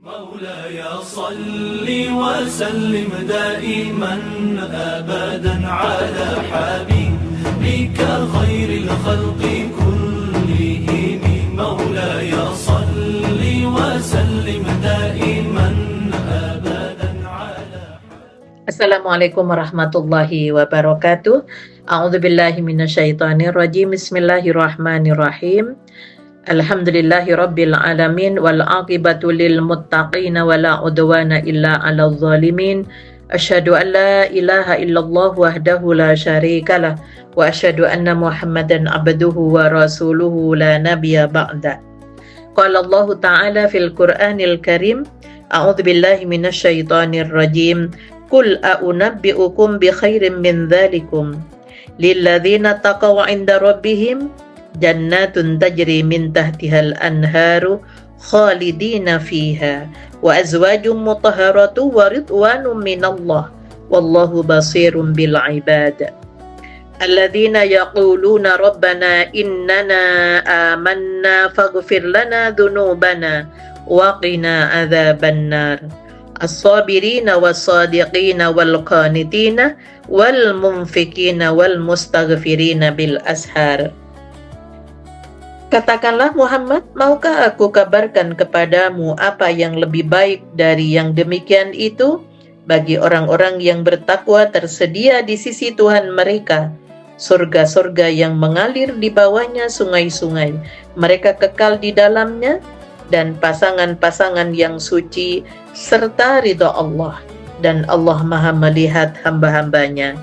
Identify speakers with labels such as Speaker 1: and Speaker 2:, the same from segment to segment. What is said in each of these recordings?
Speaker 1: مولاي صل وسلم دائما أبدا على حبيبك خير الخلق كلهم مولاي صل وسلم دائما أبدا على
Speaker 2: Assalamualaikum warahmatullahi wabarakatuh. A'udzubillahi minasyaitonirrajim. Bismillahirrahmanirrahim. Alhamdulillahi rabbil alamin wal aqibatu lil muttaqin wala udwana illa 'alal zalimin. Asyhadu an la ilaha illallah wahdahu la syarikalah wa asyhadu anna Muhammadan abduhu wa rasuluhu la nabiyya ba'da. Qala Allah ta'ala fil Qur'anil Karim. A'udzubillahi minasyaitonirrajim. Qul a'unabbi'ukum bi khairin min dzalikum lilladzina taqaw 'inda rabbihim jannatun tajri min tahtihal anharu khalidina fiha wa azwajum mutahharatu wa ridwanun minallah wallahu basirun bil ibad. Alladzina yaquluna rabbana innana amanna faghfir lana dhunubana wa qina adzabannar. As-sabirina was-sadiqina wal-qanitina wal-munfikina wal-mustaghfirina bil ashar. Katakanlah Muhammad, maukah aku kabarkan kepadamu apa yang lebih baik dari yang demikian itu? Bagi orang-orang yang bertakwa tersedia di sisi Tuhan mereka surga-surga yang mengalir di bawahnya sungai-sungai. Mereka kekal di dalamnya dan pasangan-pasangan yang suci serta ridha Allah, dan Allah Maha melihat hamba-hambanya,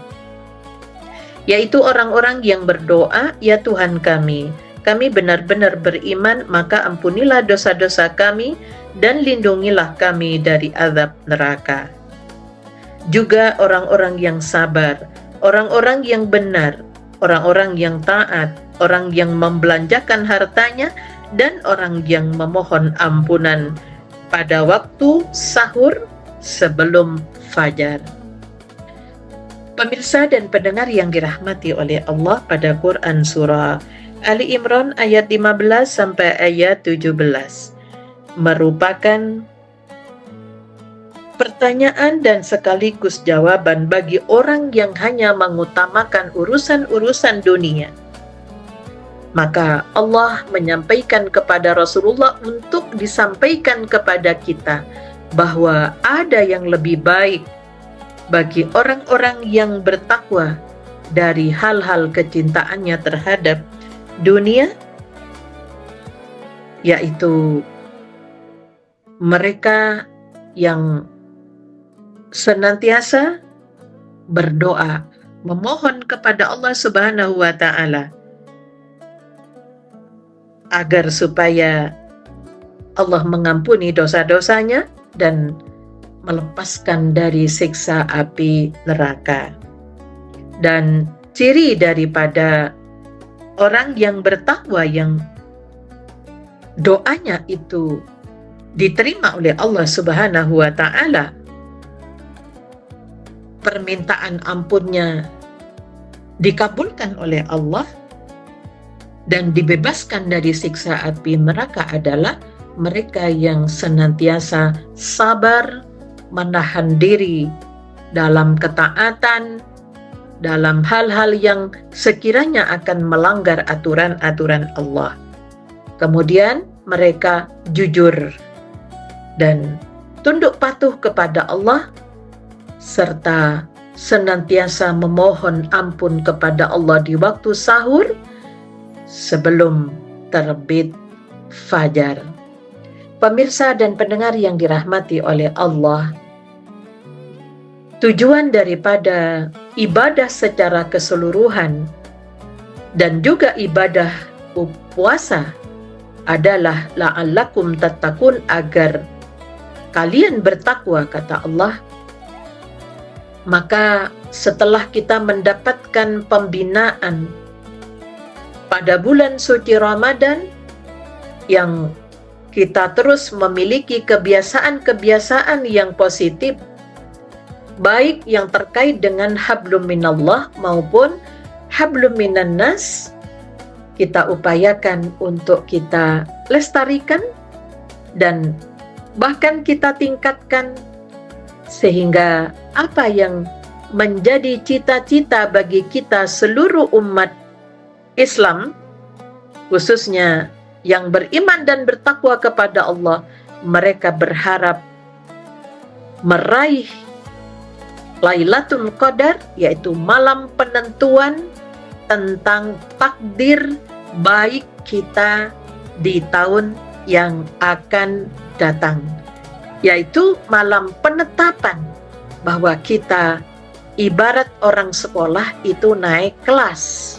Speaker 2: yaitu orang-orang yang berdoa, ya Tuhan kami benar-benar beriman, maka ampunilah dosa-dosa kami dan lindungilah kami dari azab neraka. Juga orang-orang yang sabar, orang-orang yang benar, orang-orang yang taat, orang yang membelanjakan hartanya, dan orang yang memohon ampunan pada waktu sahur sebelum fajar. Pemirsa dan pendengar yang dirahmati oleh Allah, pada Quran surah Ali Imran ayat 15 sampai ayat 17 merupakan pertanyaan dan sekaligus jawaban bagi orang yang hanya mengutamakan urusan-urusan dunia. Maka Allah menyampaikan kepada Rasulullah untuk disampaikan kepada kita bahwa ada yang lebih baik bagi orang-orang yang bertakwa dari hal-hal kecintaannya terhadap dunia, yaitu mereka yang senantiasa berdoa, memohon kepada Allah Subhanahu wa Ta'ala agar supaya Allah mengampuni dosa-dosanya dan melepaskan dari siksa api neraka. Dan ciri daripada orang yang bertakwa yang doanya itu diterima oleh Allah Subhanahu wa Ta'ala, permintaan ampunnya dikabulkan oleh Allah dan dibebaskan dari siksa api neraka, adalah mereka yang senantiasa sabar, menahan diri dalam ketaatan, dalam hal-hal yang sekiranya akan melanggar aturan-aturan Allah. Kemudian mereka jujur dan tunduk patuh kepada Allah, serta senantiasa memohon ampun kepada Allah di waktu sahur sebelum terbit fajar. Pemirsa dan pendengar yang dirahmati oleh Allah, tujuan daripada ibadah secara keseluruhan dan juga ibadah puasa adalah la'allakum tattaqun, agar kalian bertakwa, kata Allah. Maka setelah kita mendapatkan pembinaan pada bulan suci Ramadan, yang kita terus memiliki kebiasaan-kebiasaan yang positif, baik yang terkait dengan hablum minallah maupun hablum minan nas, kita upayakan untuk kita lestarikan dan bahkan kita tingkatkan sehingga apa yang menjadi cita-cita bagi kita seluruh umat Islam, khususnya yang beriman dan bertakwa kepada Allah, mereka berharap meraih Lailatul Qadar, yaitu malam penentuan tentang takdir baik kita di tahun yang akan datang, yaitu malam penetapan bahwa kita ibarat orang sekolah itu naik kelas.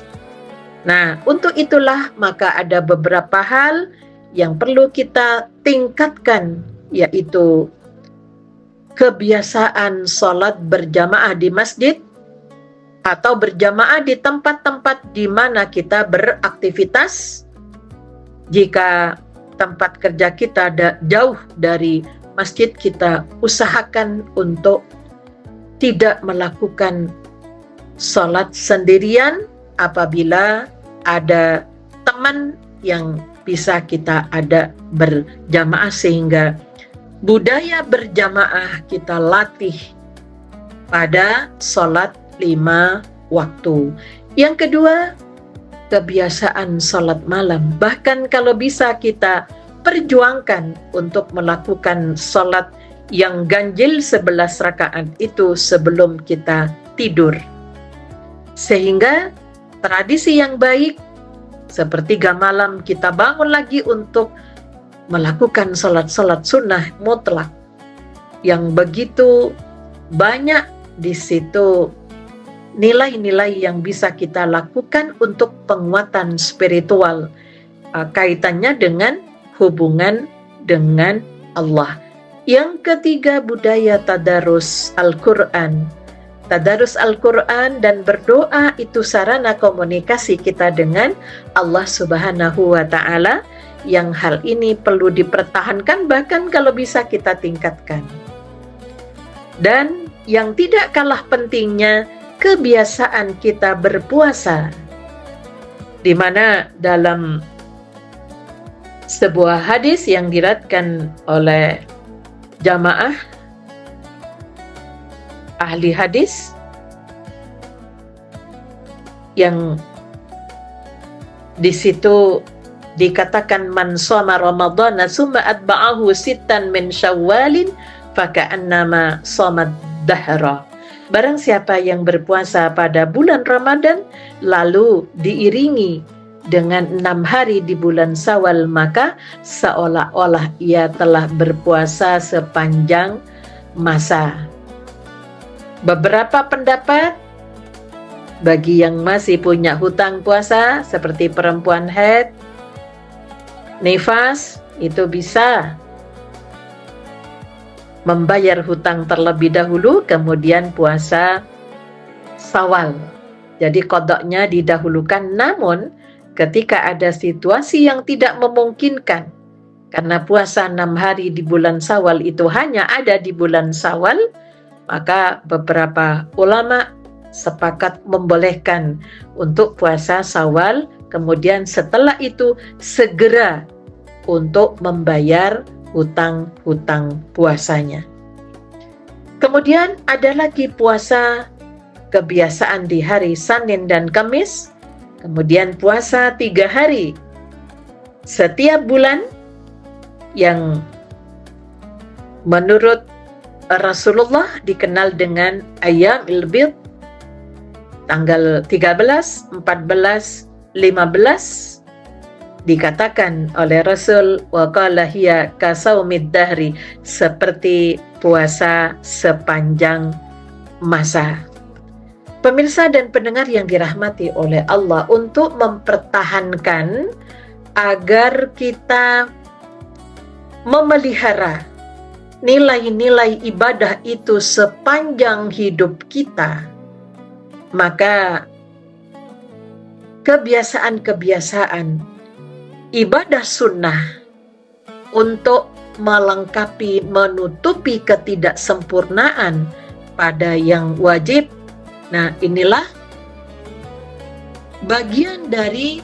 Speaker 2: Nah, untuk itulah maka ada beberapa hal yang perlu kita tingkatkan, yaitu kebiasaan sholat berjamaah di masjid atau berjamaah di tempat-tempat di mana kita beraktivitas. Jika tempat kerja kita jauh dari masjid, kita usahakan untuk tidak melakukan sholat sendirian apabila ada teman yang bisa kita ada berjamaah, sehingga budaya berjamaah kita latih pada sholat 5 waktu. Yang kedua, kebiasaan sholat malam. Bahkan kalau bisa kita perjuangkan untuk melakukan sholat yang ganjil 11 rakaat itu sebelum kita tidur. Sehingga tradisi yang baik, sepertiga malam kita bangun lagi untuk melakukan sholat-sholat sunnah mutlak yang begitu banyak di situ nilai-nilai yang bisa kita lakukan untuk penguatan spiritual, kaitannya dengan hubungan dengan Allah. Yang ketiga, budaya tadarus Al-Quran. Tadarus Al-Quran dan berdoa itu sarana komunikasi kita dengan Allah Subhanahu wa Ta'ala, yang hal ini perlu dipertahankan, bahkan kalau bisa kita tingkatkan. Dan yang tidak kalah pentingnya, kebiasaan kita berpuasa, di mana dalam sebuah hadis yang diriwayatkan oleh jamaah ahli hadis, yang di situ dikatakan man shoma ramadhana summa atba'ahu sittan min syawalin faka'annama shomad dahra. Barang siapa yang berpuasa pada bulan Ramadan lalu diiringi dengan 6 hari di bulan Syawal, maka seolah-olah ia telah berpuasa sepanjang masa. Beberapa pendapat, bagi yang masih punya hutang puasa seperti perempuan haid, nifas, itu bisa membayar hutang terlebih dahulu, kemudian puasa Syawal. Jadi qadanya didahulukan. Namun ketika ada situasi yang tidak memungkinkan, karena puasa 6 hari di bulan Syawal itu hanya ada di bulan Syawal, maka beberapa ulama sepakat membolehkan untuk puasa Syawal, kemudian setelah itu segera untuk membayar hutang-hutang puasanya. Kemudian ada lagi puasa kebiasaan di hari Senin dan Kamis, kemudian puasa 3 hari setiap bulan yang menurut Rasulullah dikenal dengan Ayyamil Bid, tanggal 13, 14, 15, dikatakan oleh Rasul wa qala hiya kasaumid dahri, seperti puasa sepanjang masa. Pemirsa dan pendengar yang dirahmati oleh Allah, untuk mempertahankan agar kita memelihara nilai-nilai ibadah itu sepanjang hidup kita, maka kebiasaan-kebiasaan ibadah sunnah untuk melengkapi, menutupi ketidaksempurnaan pada yang wajib. Nah, inilah bagian dari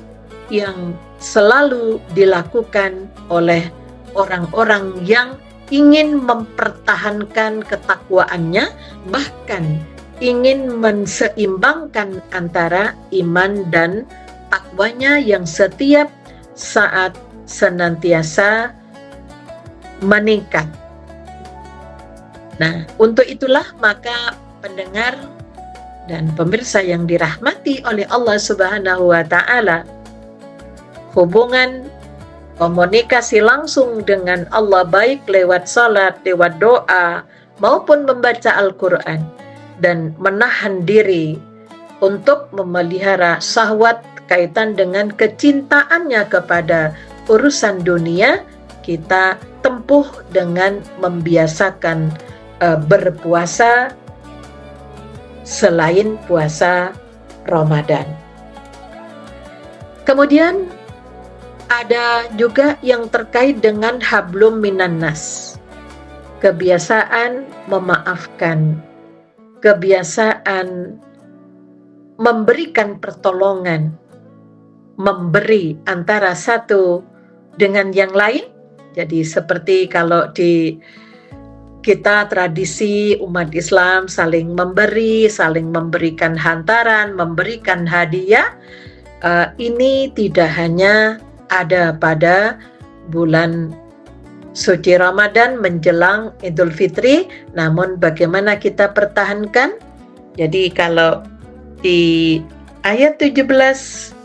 Speaker 2: yang selalu dilakukan oleh orang-orang yang ingin mempertahankan ketakwaannya, bahkan ingin menseimbangkan antara iman dan takwanya yang setiap saat senantiasa meningkat. Nah, untuk itulah maka pendengar dan pemirsa yang dirahmati oleh Allah Subhanahu wa Ta'ala, hubungan komunikasi langsung dengan Allah, baik lewat salat, lewat doa, maupun membaca Al-Quran, dan menahan diri untuk memelihara syahwat kaitan dengan kecintaannya kepada urusan dunia, kita tempuh dengan membiasakan berpuasa selain puasa Ramadan. Kemudian ada juga yang terkait dengan hablum minan nas, kebiasaan memaafkan, kebiasaan memberikan pertolongan, memberi antara satu dengan yang lain. Jadi seperti kalau di kita tradisi umat Islam saling memberi, saling memberikan hantaran, memberikan hadiah, ini tidak hanya ada pada bulan suci Ramadan menjelang Idul Fitri, namun bagaimana kita pertahankan. Jadi kalau di ayat 17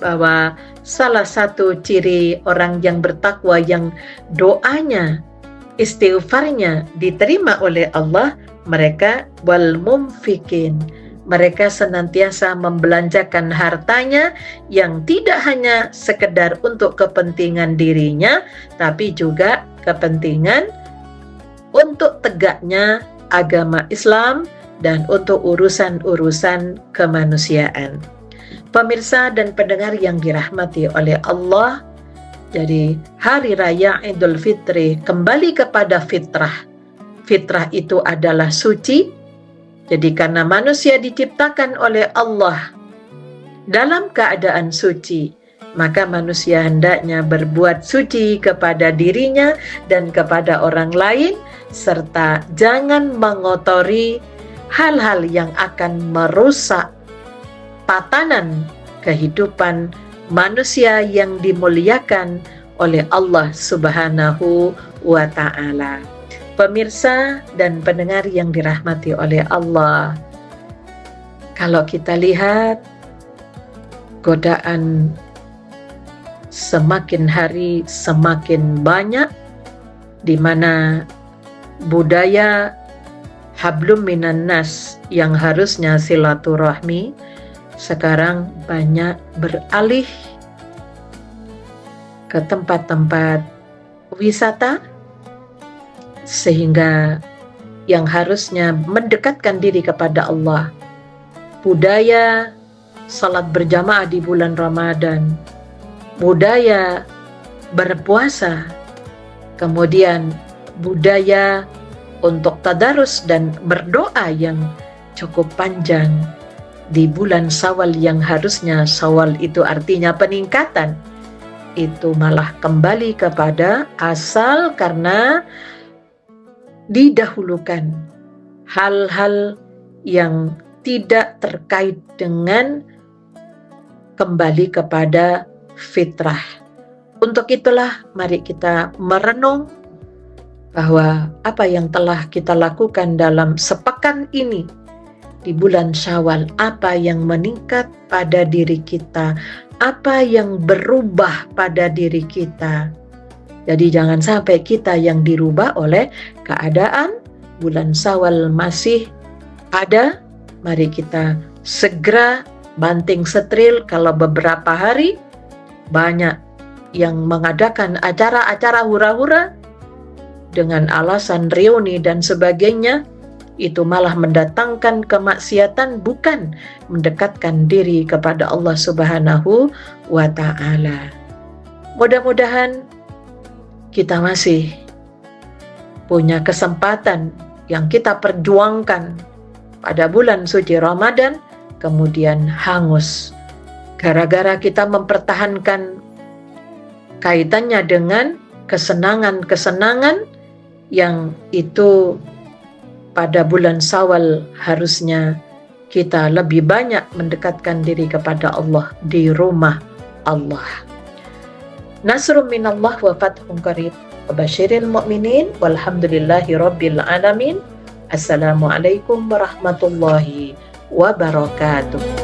Speaker 2: bahwa salah satu ciri orang yang bertakwa yang doanya, istighfarnya diterima oleh Allah, mereka wal mumfikin, mereka senantiasa membelanjakan hartanya yang tidak hanya sekedar untuk kepentingan dirinya, tapi juga kepentingan untuk tegaknya agama Islam dan untuk urusan-urusan kemanusiaan. Pemirsa dan pendengar yang dirahmati oleh Allah, jadi hari raya Idul Fitri kembali kepada fitrah. Fitrah itu adalah suci. Jadi karena manusia diciptakan oleh Allah dalam keadaan suci, maka manusia hendaknya berbuat suci kepada dirinya dan kepada orang lain, serta jangan mengotori hal-hal yang akan merusak tatanan kehidupan manusia yang dimuliakan oleh Allah Subhanahu wa Ta'ala. Pemirsa dan pendengar yang dirahmati oleh Allah, kalau kita lihat godaan semakin hari semakin banyak, di mana budaya hablum minan nas yang harusnya silaturahmi sekarang banyak beralih ke tempat-tempat wisata, sehingga yang harusnya mendekatkan diri kepada Allah, budaya salat berjamaah di bulan Ramadan, budaya berpuasa, kemudian budaya untuk tadarus dan berdoa yang cukup panjang di bulan Syawal yang harusnya Syawal itu artinya peningkatan, itu malah kembali kepada asal karena didahulukan hal-hal yang tidak terkait dengan kembali kepada fitrah. Untuk itulah mari kita merenung bahwa apa yang telah kita lakukan dalam sepekan ini di bulan Syawal, apa yang meningkat pada diri kita, apa yang berubah pada diri kita. Jadi jangan sampai kita yang dirubah oleh keadaan. Bulan Syawal masih ada, mari kita segera banting setril. Kalau beberapa hari banyak yang mengadakan acara-acara hura-hura dengan alasan reuni dan sebagainya, itu malah mendatangkan kemaksiatan, bukan mendekatkan diri kepada Allah Subhanahu wa Ta'ala. Mudah-mudahan kita masih punya kesempatan yang kita perjuangkan pada bulan suci Ramadan, kemudian hangus gara-gara kita mempertahankan kaitannya dengan kesenangan-kesenangan yang itu pada bulan Syawal harusnya kita lebih banyak mendekatkan diri kepada Allah di rumah Allah. Nasrum minallah wa fathun qarib. Wabasyiril mu'minin walhamdulillahi rabbil alamin. Assalamualaikum warahmatullahi wabarakatuh.